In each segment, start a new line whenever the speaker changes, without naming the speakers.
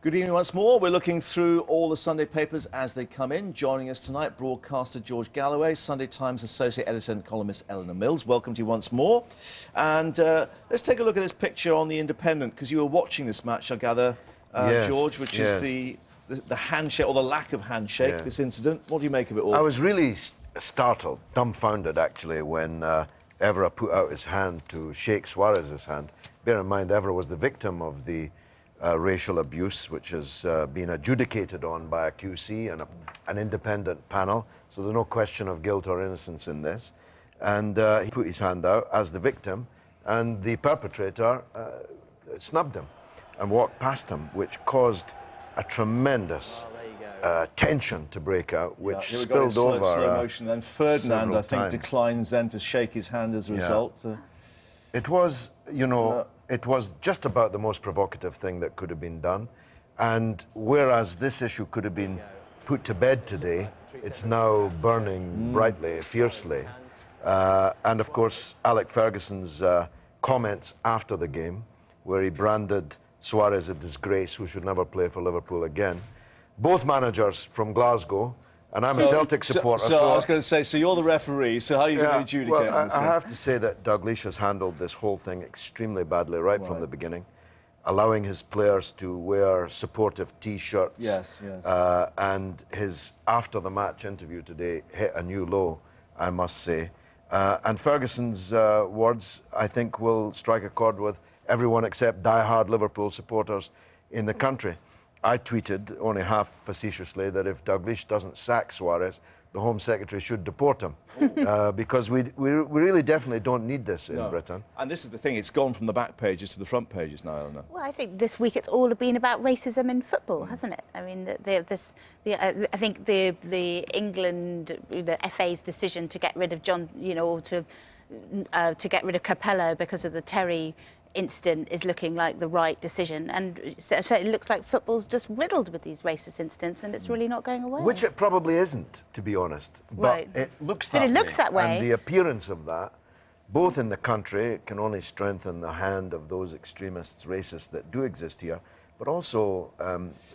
Good evening once more. We're looking through all the Sunday papers as they come in. Joining us tonight, broadcaster George Galloway, Sunday Times associate editor and columnist Eleanor Mills. Welcome to you once more. And let's take a look at this picture on The Independent, because you were watching this match, I gather,
yes,
George, which is the handshake, or the lack of handshake, this incident. What do you make of it all?
I was really startled, dumbfounded, actually, when Evra put out his hand to shake Suarez's hand. Bear in mind, Evra was the victim of the racial abuse, which has been adjudicated on by a QC and an independent panel. So there's no question of guilt or innocence in this. And he put his hand out as the victim, and the perpetrator snubbed him and walked past him, which caused a tremendous tension to break out, which spilled over.
Slow motion. Then Ferdinand, I think, declines then to shake his hand as a result.
It was, you know, it was just about the most provocative thing that could have been done. And whereas this issue could have been put to bed today, it's now burning brightly, fiercely. And of course, Alec Ferguson's comments after the game, where he branded Suarez a disgrace who should never play for Liverpool again. Both managers from Glasgow, and I'm a Celtic supporter.
So I was going to say, so you're the referee, so how are you going to adjudicate on this?
I have to say that Dalglish has handled this whole thing extremely badly right from the beginning, allowing his players to wear supportive T-shirts. And his after-the-match interview today hit a new low, I must say. And Ferguson's words, I think, will strike a chord with everyone except die-hard Liverpool supporters in the country. I tweeted, only half facetiously, that if Dalglish doesn't sack Suarez, the Home Secretary should deport him. Because we really definitely don't need this in Britain. And
this is the thing, it's gone from the back pages to the front pages now, Eleanor.
Well, I think this week it's all been about racism in football, hasn't it? I mean, I think the England, the FA's decision to get rid of John, you know, or to get rid of Capello because of the Terry incident is looking like the right decision, and so it looks like football's just riddled with these racist incidents, and it's really not going away.
Which it probably isn't, to be honest. But it looks that way. And the appearance of that, both in the country, can only strengthen the hand of those extremists, racists that do exist here, but also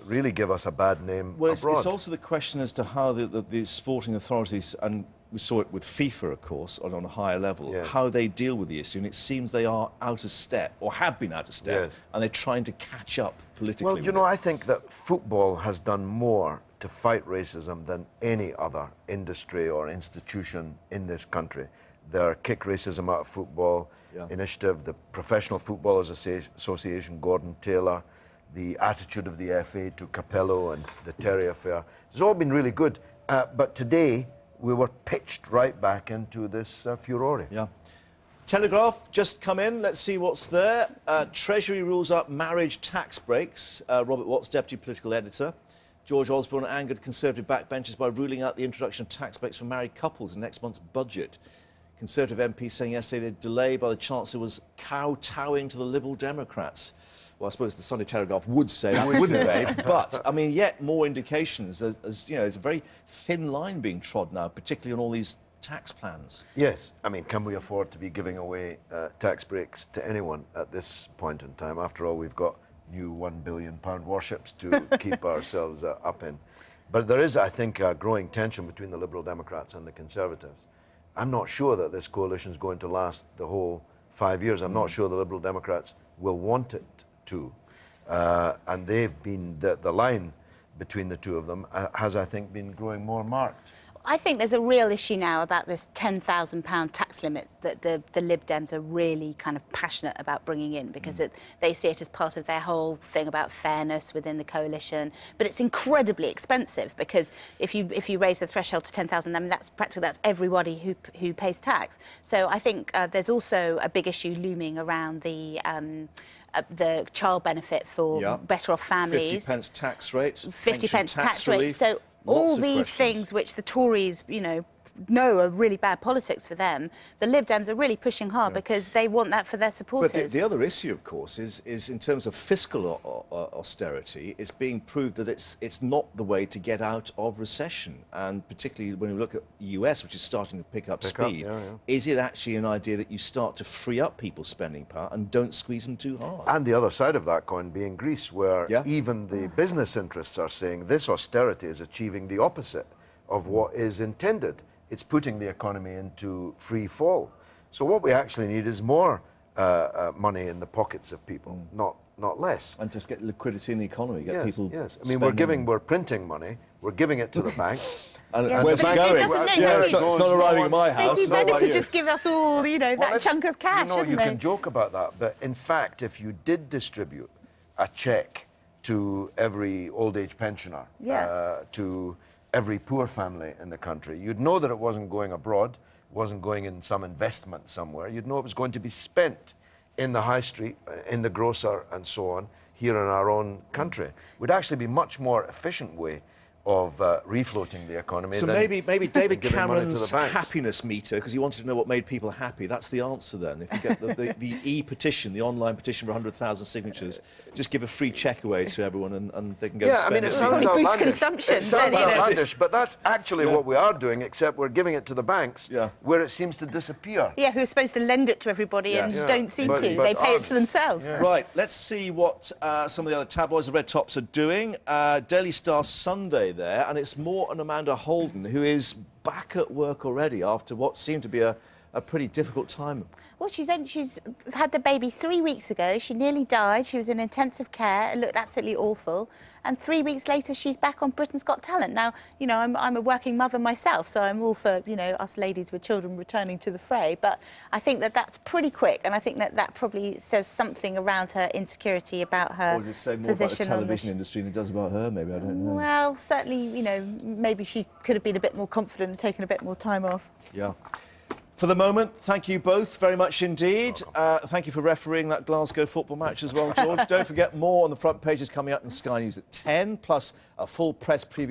really give us a bad name abroad.
It's also the question as to how the sporting authorities, and we saw it with FIFA, of course, on a higher level, how they deal with the issue. And it seems they are out of step, or have been out of step, and they're trying to catch up politically.
Well, you know, I think that football has done more to fight racism than any other industry or institution in this country. Their Kick Racism Out of Football initiative, the Professional Footballers Association, Gordon Taylor, the attitude of the FA to Capello and the Terry affair. It's all been really good. But today, we were pitched right back into this furore.
Telegraph, just come in. Let's see what's there. Treasury rules up marriage tax breaks. Robert Watts, Deputy Political Editor. George Osborne angered Conservative backbenchers by ruling out the introduction of tax breaks for married couples in next month's budget. Conservative MP saying yesterday the delay by the Chancellor was kowtowing to the Liberal Democrats. Well, I suppose the Sunday Telegraph would say that, wouldn't they? But, I mean, yet more indications, as you know, there's a very thin line being trod now, particularly on all these tax plans.
Yes. I mean, can we afford to be giving away tax breaks to anyone at this point in time? After all, we've got new £1 billion warships to keep ourselves up in. But there is, I think, a growing tension between the Liberal Democrats and the Conservatives. I'm not sure that this coalition is going to last the whole 5 years. I'm not sure the Liberal Democrats will want it to. And they've been, the line between the two of them has, I think, been growing more marked.
I think there's a real issue now about this £10,000 tax limit that the Lib Dems are really kind of passionate about bringing in, because they see it as part of their whole thing about fairness within the coalition. But it's incredibly expensive, because if you raise the threshold to 10,000, I mean, that's everybody who pays tax. So I think there's also a big issue looming around the child benefit for better off families.
50p tax rate.
50p tax rate. So all these things which the Tories, you know, know are really bad politics for them, the Lib Dems are really pushing hard because they want that for their supporters.
But the other issue, of course, is in terms of fiscal austerity, it's being proved that it's not the way to get out of recession. And particularly when we look at the US, which is starting to pick up speed, is it actually an idea that you start to free up people's spending power and don't squeeze them too hard?
And the other side of that coin being Greece, where even the business interests are saying this austerity is achieving the opposite of what is intended. It's putting the economy into free fall. So what we actually need is more money in the pockets of people, not less.
And just get liquidity in the economy, get people.
Yes, I mean, we're printing money, we're giving it to the banks.
And where's it going? It's not arriving at my house.
They'd be better to just give us all, you know, that chunk of cash,
you can joke about that, but in fact, if you did distribute a cheque to every old age pensioner, to every poor family in the country, you'd know that it wasn't going abroad, it wasn't going in some investment somewhere. You'd know it was going to be spent in the high street, in the grocer, and so on, here in our own country. It would actually be a much more efficient way of refloating the economy.
So maybe David Cameron's happiness meter, because he wanted to know what made people happy, that's the answer then. If you get the e-petition, the online petition for 100,000 signatures, just give a free cheque away to everyone and they can go and spend it.
I mean, it sounds outlandish.
Consumption.
It sounds outlandish, but that's actually what we are doing, except we're giving it to the banks, where it seems to disappear.
Yeah, who are supposed to lend it to everybody and don't seem to. They pay it to themselves.
Right, let's see what some of the other tabloids, the Red Tops, are doing. Daily Star Sunday there, and it's Moore and Amanda Holden, who is back at work already after what seemed to be a pretty difficult time.
Well, she's had the baby 3 weeks ago. She nearly died. She was in intensive care. It looked absolutely awful. And 3 weeks later, she's back on Britain's Got Talent. Now, you know, I'm a working mother myself, so I'm all for, you know, us ladies with children returning to the fray. But I think that that's pretty quick, and I think that that probably says something around her insecurity about her position. Or does it say more about the
television industry than it does about her, maybe? I don't know.
Well, certainly, you know, maybe she could have been a bit more confident and taken a bit more time off.
Yeah. For the moment, thank you both very much indeed. Thank you for refereeing that Glasgow football match as well, George. Don't forget, more on the front pages coming up in Sky News at 10, plus a full press preview.